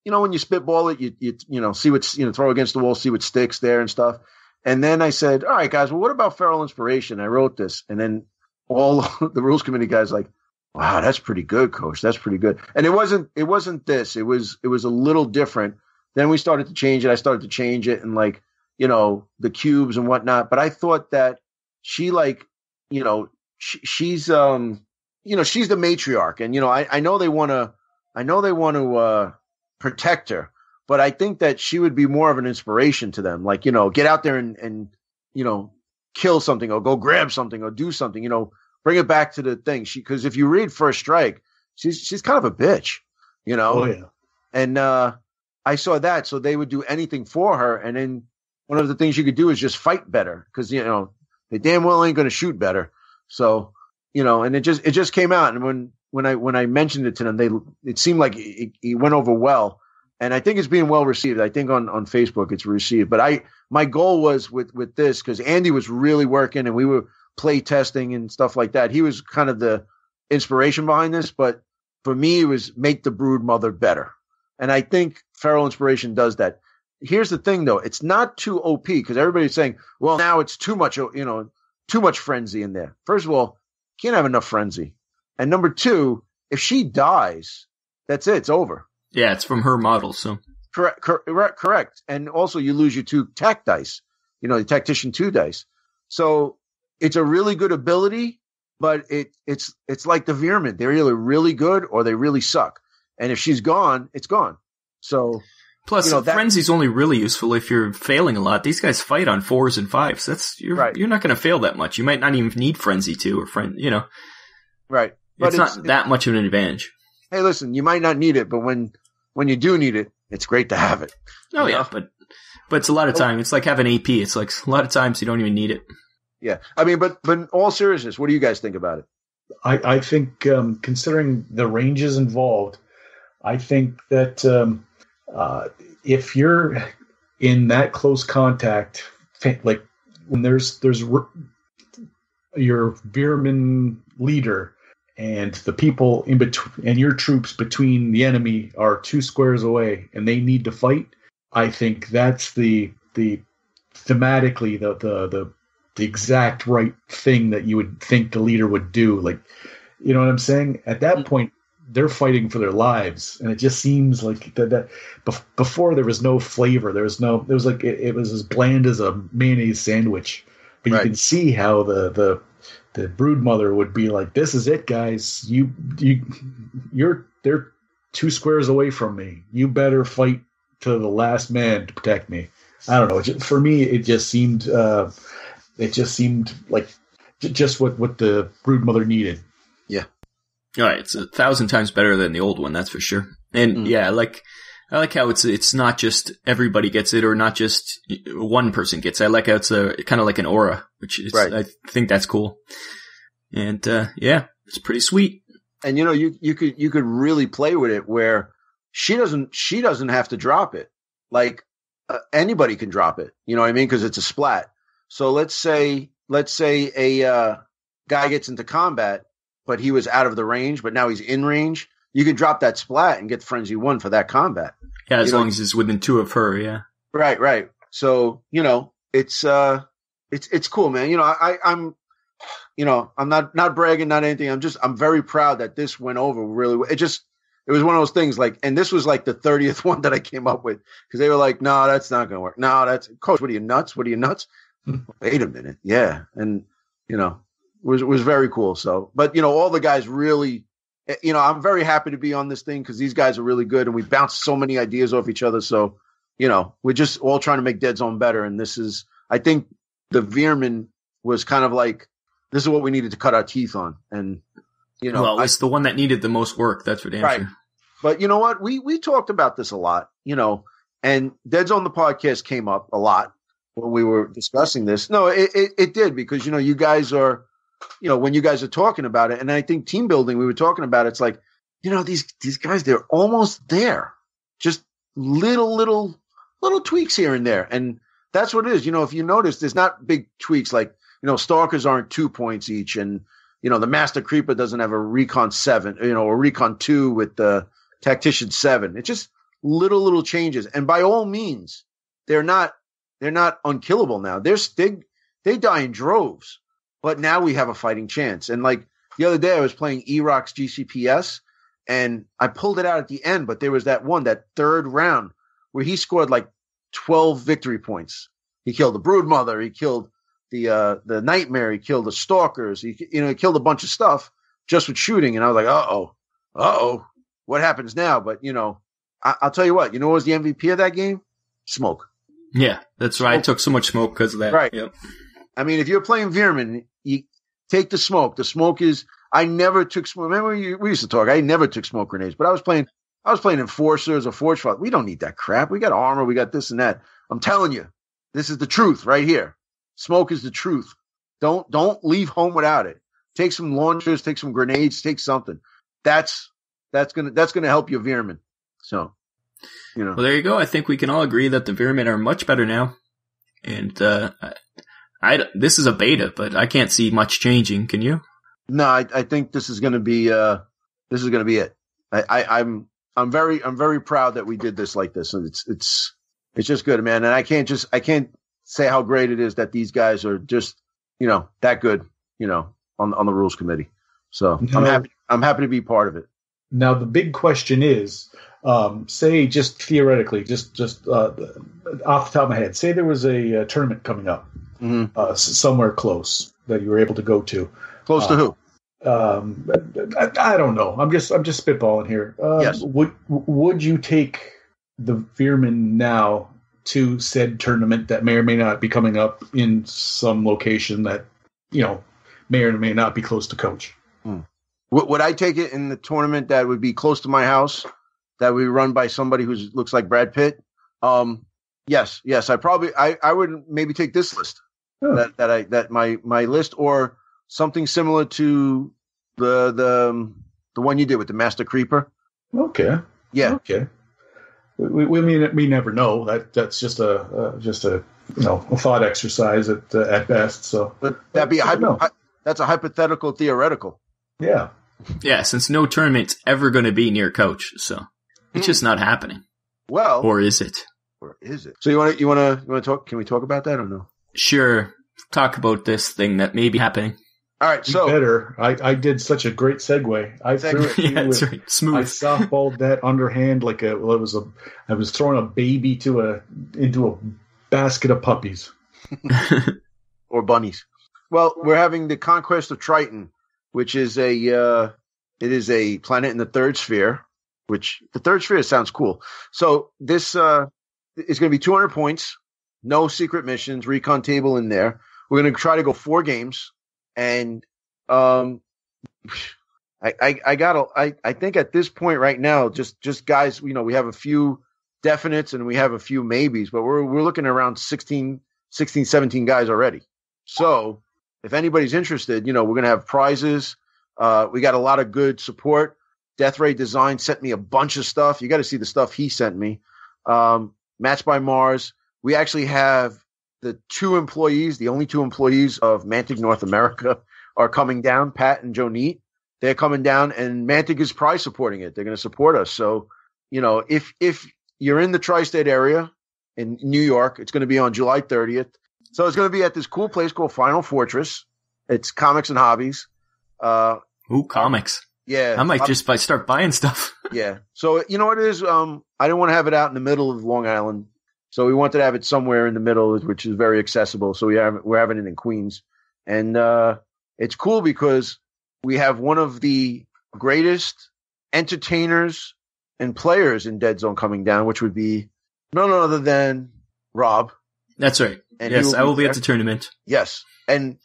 when you spitball it, you see what's, throw against the wall, see what sticks there and stuff. And then I said, all right, guys, well, what about feral inspiration? I wrote this. And then all the rules committee guys like, wow, that's pretty good, coach. That's pretty good. And it wasn't this. It was a little different. Then we started to change it. I started to change it, and the cubes and whatnot. But I thought that she she's the matriarch, and I know they want to protect her, but I think that she would be more of an inspiration to them. Get out there and kill something, or go grab something, or do something. Bring it back to the thing. Because if you read First Strike, she's kind of a bitch. Oh yeah. And I saw that, so they would do anything for her. And then one of the things you could do is just fight better, because they damn well ain't going to shoot better. So and it just came out. And when I mentioned it to them, it seemed like it went over well. And I think it's being well received. I think on Facebook it's received. But my goal was with this, because Andy was really working, and we were play testing and stuff like that. He was kind of the inspiration behind this. But for me, it was make the brood mother better. And I think feral inspiration does that. Here's the thing, though. It's not too OP, because everybody's saying, well, now it's too much frenzy in there. First of all, you can't have enough frenzy. And number 2, if she dies, that's it. It's over. Yeah, it's from her model. So correct. And also you lose your 2 tact dice, the tactician 2 dice. So it's a really good ability, but it's like the Veer-Myn. They're either really good or they really suck. And if she's gone, it's gone. So plus, frenzy's only really useful if you're failing a lot. These guys fight on 4s and 5s. You're not going to fail that much. You might not even need frenzy 2 or Right. But it's not that much of an advantage. Hey, listen, you might not need it, but when you do need it, it's great to have it. Oh yeah, but it's a lot of time. It's like having AP. It's like a lot of times you don't even need it. Yeah, I mean, but in all seriousness, what do you guys think about it? I think, considering the ranges involved, I think that if you're in that close contact, like when there's your Veer-Myn leader and the people in between, and your troops between the enemy are 2 squares away, and they need to fight, I think that's the thematically the exact right thing that you would think the leader would do. Like, you know what I'm saying? At that point, they're fighting for their lives, and it just seems like that before there was no flavor. It was as bland as a mayonnaise sandwich. But you can see how the brood mother would be like, "This is it, guys. They're 2 squares away from me. You better fight to the last man to protect me." I don't know. For me, it just seemed like just what the brood mother needed. Yeah. All right, it's 1,000 times better than the old one, that's for sure. And yeah, I like how it's not just everybody gets it, or not just one person gets it. I like how it's kind of like an aura, which is, I think that's cool. And yeah, it's pretty sweet. And you could really play with it where she doesn't have to drop it. Like anybody can drop it. You know what I mean? Because it's a splat. So let's say a guy gets into combat, but he was out of the range, but now he's in range. You can drop that splat and get Frenzy 1 for that combat. Yeah, as long as it's within 2 of her, yeah. Right. So, it's cool, man. I'm not bragging, not anything. I'm very proud that this went over really well. It was one of those things like, and this was like the 30th one that I came up with, because they were like, no, that's not going to work. No, Coach, what are you nuts? Wait a minute. Yeah. And, it was very cool. So, but all the guys really, I'm very happy to be on this thing because these guys are really good and we bounce so many ideas off each other. So, we're just all trying to make Deadzone better. And I think the Veer-Myn was kind of like, this is what we needed to cut our teeth on. And, well, it's the one that needed the most work. That's for damn sure. But you know what? We talked about this a lot, and Deadzone the Podcast came up a lot when we were discussing this. No, it did, because, you guys are, when you guys are talking about it, and I think team building, we were talking about it, it's like, these guys, they're almost there. Just little tweaks here and there. And that's what it is. If you notice, there's not big tweaks like, Stalkers aren't 2 points each. And, the Master Creeper doesn't have a Recon 7, or Recon 2 with the Tactician 7. It's just little changes. And by all means, they're not unkillable now. They die in droves. But now we have a fighting chance. And like the other day, I was playing Eroc's GCPS, and I pulled it out at the end. But there was that third round, where he scored like 12 victory points. He killed the Broodmother. He killed the Nightmare. He killed the Stalkers. He killed a bunch of stuff just with shooting. And I was like, uh-oh, what happens now? But, I'll tell you what, what was the MVP of that game? Smoke. Yeah, that's right. I took so much smoke because of that. Right. Yep. I mean, if you're playing Veer-Myn, you take the smoke. The smoke is, I never took smoke. Remember, we used to talk. I never took smoke grenades, but I was playing Enforcers or Forge Fight. We don't need that crap. We got armor. We got this and that. I'm telling you, this is the truth right here. Smoke is the truth. Don't leave home without it. Take some launchers, take some grenades, take something. That's gonna help your Veer-Myn. So, Well, there you go. I think we can all agree that the Veer-Myn are much better now. And this is a beta, but I can't see much changing. Can you? No, I think this is gonna be it. I'm very proud that we did this like this, and it's just good, man. And I can't say how great it is that these guys are just, that good, on the rules committee. So I'm happy to be part of it. Now the big question is, say just theoretically, just off the top of my head, say there was a tournament coming up, somewhere close that you were able to go to. Close to who? I don't know. I'm just spitballing here. Yes. Would you take the Veer-Myn now to said tournament that may or may not be coming up in some location that may or may not be close to Coach? Would I take it in the tournament that would be close to my house, that would be run by somebody who looks like Brad Pitt? Yes. I would maybe take this list, my list, or something similar to the one you did with the Master Creeper. Okay. Yeah. Okay. We never know. That's just a thought exercise at best. So, but that'd be that's a hypothetical theoretical. Yeah. Yeah, since no tournament's ever going to be near Coach, so it's just not happening. Well, or is it? So you want to talk? Can we talk about that or no? Sure. Talk about this thing that may be happening. All right, so better. I did such a great segue. I threw it that's right. Smooth. I softballed that underhand like I was throwing a baby into a basket of puppies or bunnies. Well, we're having the Conquest of Triton, which is a planet in the third sphere. Which the third sphere sounds cool. So this is going to be 200 points, no secret missions, recon table in there. We're going to try to go 4 games. And I think at this point right now, just guys, we have a few definites and we have a few maybes, but we're looking at around 16, 17 guys already. So if anybody's interested, we're going to have prizes. We got a lot of good support. Death Ray Design sent me a bunch of stuff. You got to see the stuff he sent me. Match by Mars. We actually have the only 2 employees of Mantic North America are coming down, Pat and Joe Neat. They're coming down, and Mantic is prize supporting it. They're going to support us. So, if you're in the tri-state area in New York, it's going to be on July 30th. So it's going to be at this cool place called Final Fortress. It's comics and hobbies. Comics. Yeah. I might just start buying stuff. Yeah. So, you know what it is? I didn't want to have it out in the middle of Long Island. So we wanted to have it somewhere in the middle, which is very accessible. So we're having it in Queens. And it's cool because we have one of the greatest entertainers and players in Deadzone coming down, which would be none other than Rob. That's right. And yes, I will be at the tournament. Yes. And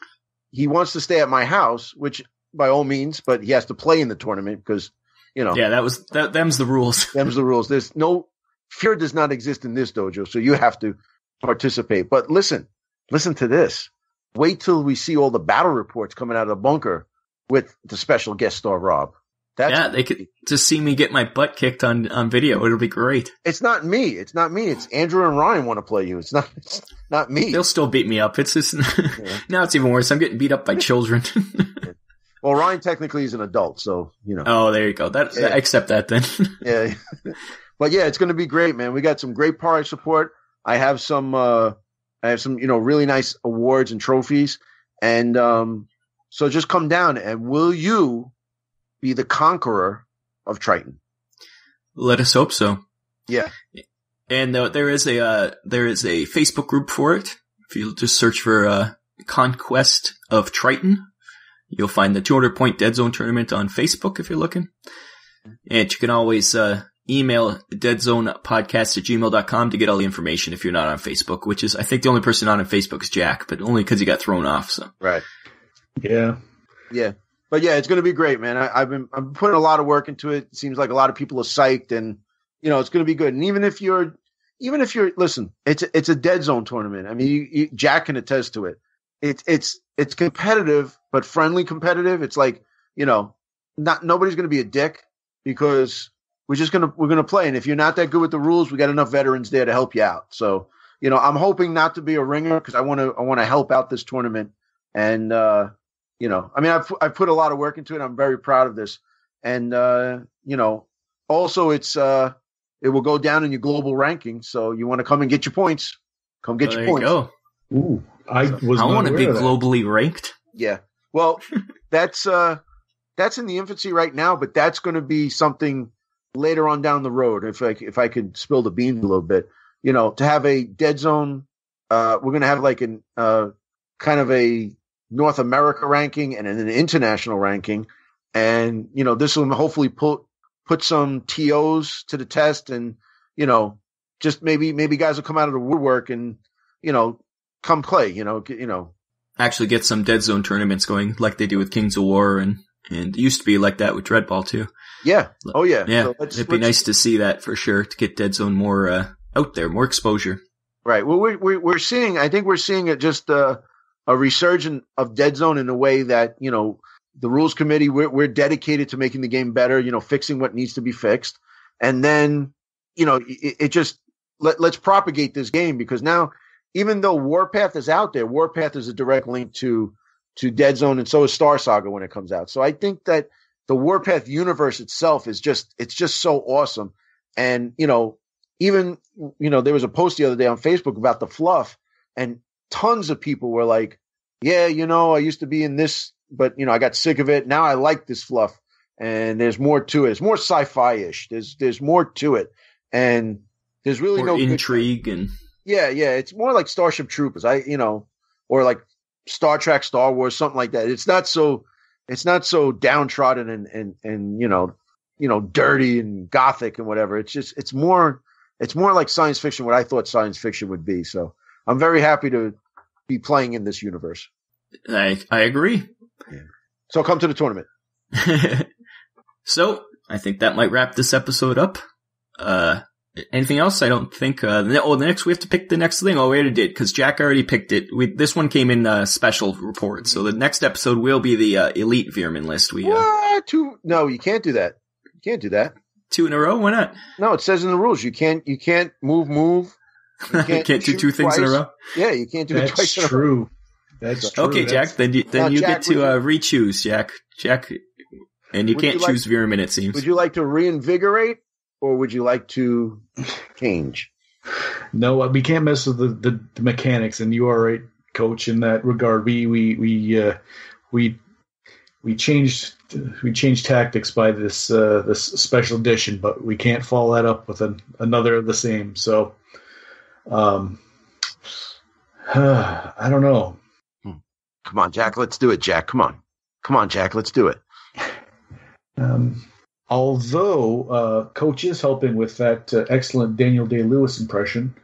he wants to stay at my house, which by all means, but he has to play in the tournament because, Yeah, them's the rules. Them's the rules. There's no fear does not exist in this dojo, so you have to participate. But listen to this. wait till we see all the battle reports coming out of the bunker with the special guest star Rob. They could just see me get my butt kicked on video. It'll be great. It's not me. It's Andrew and Ryan want to play you. It's not me. They'll still beat me up. It's just now it's even worse. I'm getting beat up by children. Well, Ryan technically is an adult, so Oh, there you go. I accept that then. Yeah, but yeah, it's going to be great, man. We got some great party support. I have some really nice awards and trophies, and so just come down and will you be the conqueror of Triton? Let us hope so. Yeah. And there is a Facebook group for it. If you just search for Conquest of Triton, you'll find the 200-point Deadzone tournament on Facebook if you're looking. And you can always email deadzonepodcast@gmail.com to get all the information if you're not on Facebook, which is, I think, the only person not on Facebook is Jack, but only because he got thrown off. So right. Yeah. Yeah. But yeah, it's going to be great, man. I'm putting a lot of work into it. It seems like a lot of people are psyched, and it's going to be good. And even if you're listen, it's a Deadzone tournament. I mean, Jack can attest to it. It's competitive, but friendly competitive. It's like nobody's going to be a dick because we're going to play. And if you're not that good with the rules, we got enough veterans there to help you out. So I'm hoping not to be a ringer because I want to help out this tournament. And I mean, I've put a lot of work into it. I'm very proud of this. And, also it will go down in your global ranking. So you want to come and get your points. Come get your points. Go. Ooh, I want to be globally ranked. Yeah. Well, that's in the infancy right now, but that's going to be something later on down the road. If I could spill the beans a little bit, to have a Deadzone, we're going to have like an, kind of a North America ranking and an international ranking. And, this will hopefully put some TOs to the test and, just maybe guys will come out of the woodwork and, come play, Actually get some Deadzone tournaments going like they do with Kings of War and it used to be like that with Dreadball too. Yeah. Oh yeah. Yeah. So it'd be nice to see that for sure to get Deadzone more, out there, more exposure. Right. Well, we're seeing it just, a resurgence of Deadzone in a way that, the rules committee, we're dedicated to making the game better, fixing what needs to be fixed. And then, it just, let's propagate this game because now, even though Warpath is out there, Warpath is a direct link to Deadzone, and so is Star Saga when it comes out. So I think that the Warpath universe itself is just so awesome. And, even, there was a post the other day on Facebook about the fluff, and tons of people were like, yeah, I used to be in this, but, I got sick of it. Now I like this fluff, and there's more to it. It's more sci-fi-ish. There's more to it. And there's really more no intrigue and yeah. It's more like Starship Troopers, or like Star Trek, Star Wars, something like that. It's not so downtrodden and dirty and gothic and whatever. It's more like science fiction, what I thought science fiction would be. So I'm very happy to be playing in this universe. I agree. Yeah. So come to the tournament. So I think that might wrap this episode up. Anything else? I don't think. The next we have to pick the next thing. Oh, we already did because Jack already picked it. This one came in special report, so the next episode will be the elite Veer-Myn list. No, you can't do that. You can't do that. 2 in a row? Why not? No, it says in the rules you can't move. You can't do 2 things in a row. Yeah, you can't do it twice. That's true. That's true. Okay, Jack. Then you Jack, get to re-choose, Jack. And you can't choose Veer-Myn, it seems. Would you like to reinvigorate, or would you like to change? No, we can't mess with the mechanics, and you are right, Coach, in that regard. We changed tactics by this special edition, but we can't follow that up with another of the same. So, I don't know. Come on, Jack. Let's do it, Jack. Come on, Jack. Let's do it. Although Coach is helping with that excellent Daniel Day-Lewis impression,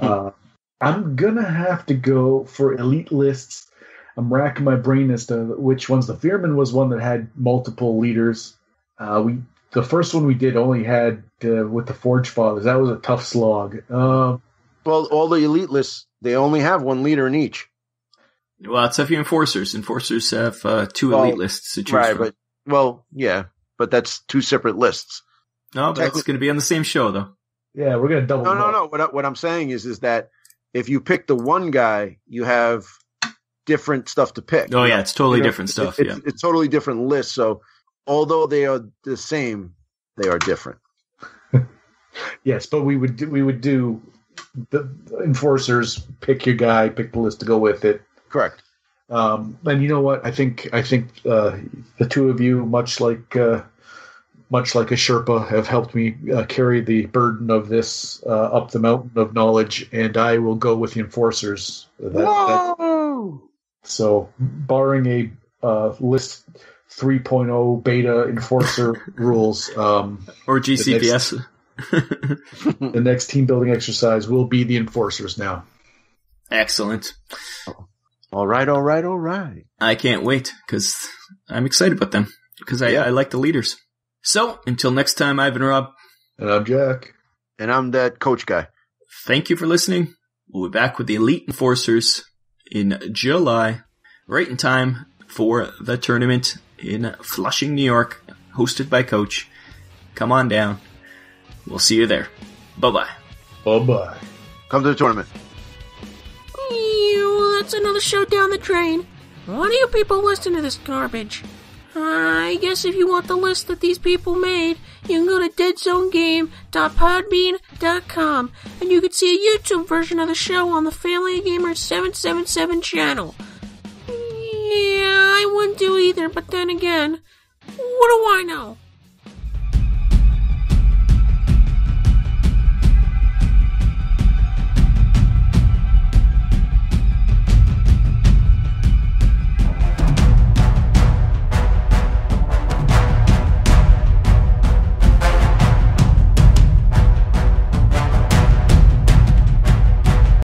I'm going to have to go for elite lists. I'm racking my brain as to which ones. The Veer-Myn was one that had multiple leaders. The first one we did only had with the Forge Fathers. That was a tough slog. Well, all the elite lists, they only have one leader in each. Well, it's a few enforcers. Enforcers have 2 elite lists to choose from. But that's 2 separate lists. No, but that's going to be on the same show, though. Yeah, we're going to double. No. What I'm saying is that if you pick the one guy, you have different stuff to pick. Oh, yeah, it's totally different stuff. It's totally different lists. So although they are the same, they are different. Yes, but we would do the enforcers, pick your guy, pick the list to go with it. Correct. And you know what? I think the 2 of you, much like a Sherpa, have helped me carry the burden of this up the mountain of knowledge, and I will go with the enforcers. So, barring a list 3.0 beta enforcer rules, or GCPS, the next team building exercise will be the enforcers now. Excellent. All right. I can't wait because I'm excited about them because I like the leaders. So, until next time, I've been Rob. And I'm Jack. And I'm that coach guy. Thank you for listening. We'll be back with the Elite Enforcers in July, right in time for the tournament in Flushing, New York, hosted by Coach. Come on down. We'll see you there. Bye-bye. Bye-bye. Come to the tournament. That's another show down the drain. Why do you people listen to this garbage? I guess if you want the list that these people made, you can go to deadzonegame.podbean.com and you can see a YouTube version of the show on the Family Gamer 777 channel. Yeah, I wouldn't do either, but then again, what do I know?